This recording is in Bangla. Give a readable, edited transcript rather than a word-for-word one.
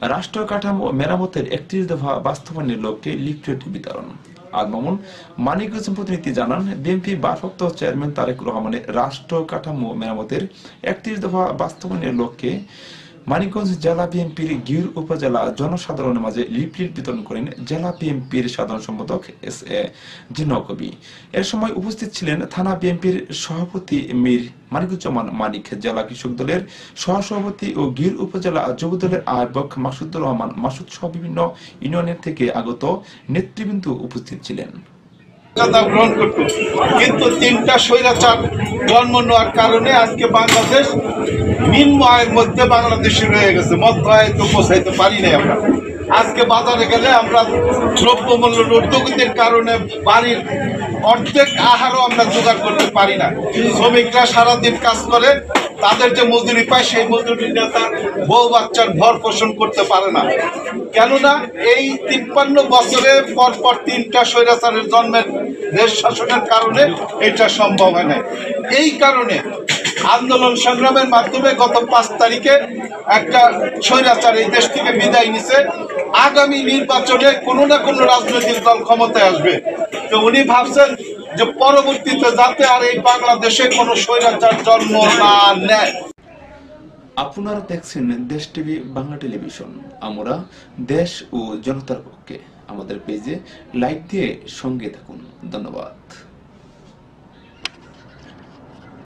রাষ্ট্র কাঠামো মেরামতের ৩১ দফা বাস্তবায়নের লক্ষ্যে লিফলেট বিতরণ। আল-মামুন মানিকগঞ্জ প্রতিনিধি জানান, বিএনপি ভারপ্রাপ্ত চেয়ারম্যান তারেক রহমানের রাষ্ট্র কাঠামো মেরামতের ৩১ দফা বাস্তবায়নের লক্ষ্যে মানিকগঞ্জ জেলা বিএনপির গির উপজেলা জনসাধারণের মাঝে লিফলেট বিতরণ করেন জেলা বিএনপির সাধারণ সম্পাদক এস এ জিন্নাহ কবি। এর সময় উপস্থিত ছিলেন থানা বিএনপির সভাপতি মীর মানিকুজ্জামান মানিক, জেলা কৃষক দলের সহসভাপতি ও গির উপজেলা যুব দলের আহ্বায়ক মাসুদুর রহমান মাসুদ সহ বিভিন্ন ইউনিয়নের থেকে আগত নেতৃবৃন্দ উপস্থিত ছিলেন। গ্রহণ করত, কিন্তু তিনটা স্বৈরাচার জন্ম নেওয়ার কারণে আজকে বাংলাদেশ নিম্ন আয়ের মধ্যে বাংলাদেশে রয়ে গেছে। মধ্য আয় তো পৌঁছাইতে পারি নাই আমরা। আজকে বাজারে গেলে আমরা দ্রব্যমূল্য ঊর্ধ্বগতির কারণে বাড়ির অর্ধেক আহারও আমরা জোগাড় করতে পারি না। শ্রমিকরা সারাদিন কাজ করে, তাদের যে মজুরি পায় সেই মজুরিটা তার বউ বাচ্চার ভর পোষণ করতে পারে না। কেননা এই ৫৩ বছরে পরপর তিনটা স্বৈরাচারের জন্মের দেশ শাসনের কারণে এটা সম্ভব হয় না। এই কারণে আন্দোলন সংগ্রামের মাধ্যমে গত ৫ তারিখে একটা স্বৈরাচার এই দেশ থেকে বিদায় নিছে। আগামী নির্বাচনে কোনো না কোনো রাজনৈতিক দল ক্ষমতায় আসবে। তো উনি ভাবছেন যে পরবর্তীতে যাতে আর এই বাংলাদেশে কোনো স্বৈরাচার জন্ম না নেয়। আপনারা দেখছেন দেশ টিভি বাংলা টেলিভিশন। আমরা দেশ ও জনতার পক্ষে। আমাদের পেজে লাইক দিয়ে সঙ্গে থাকুন। ধন্যবাদ।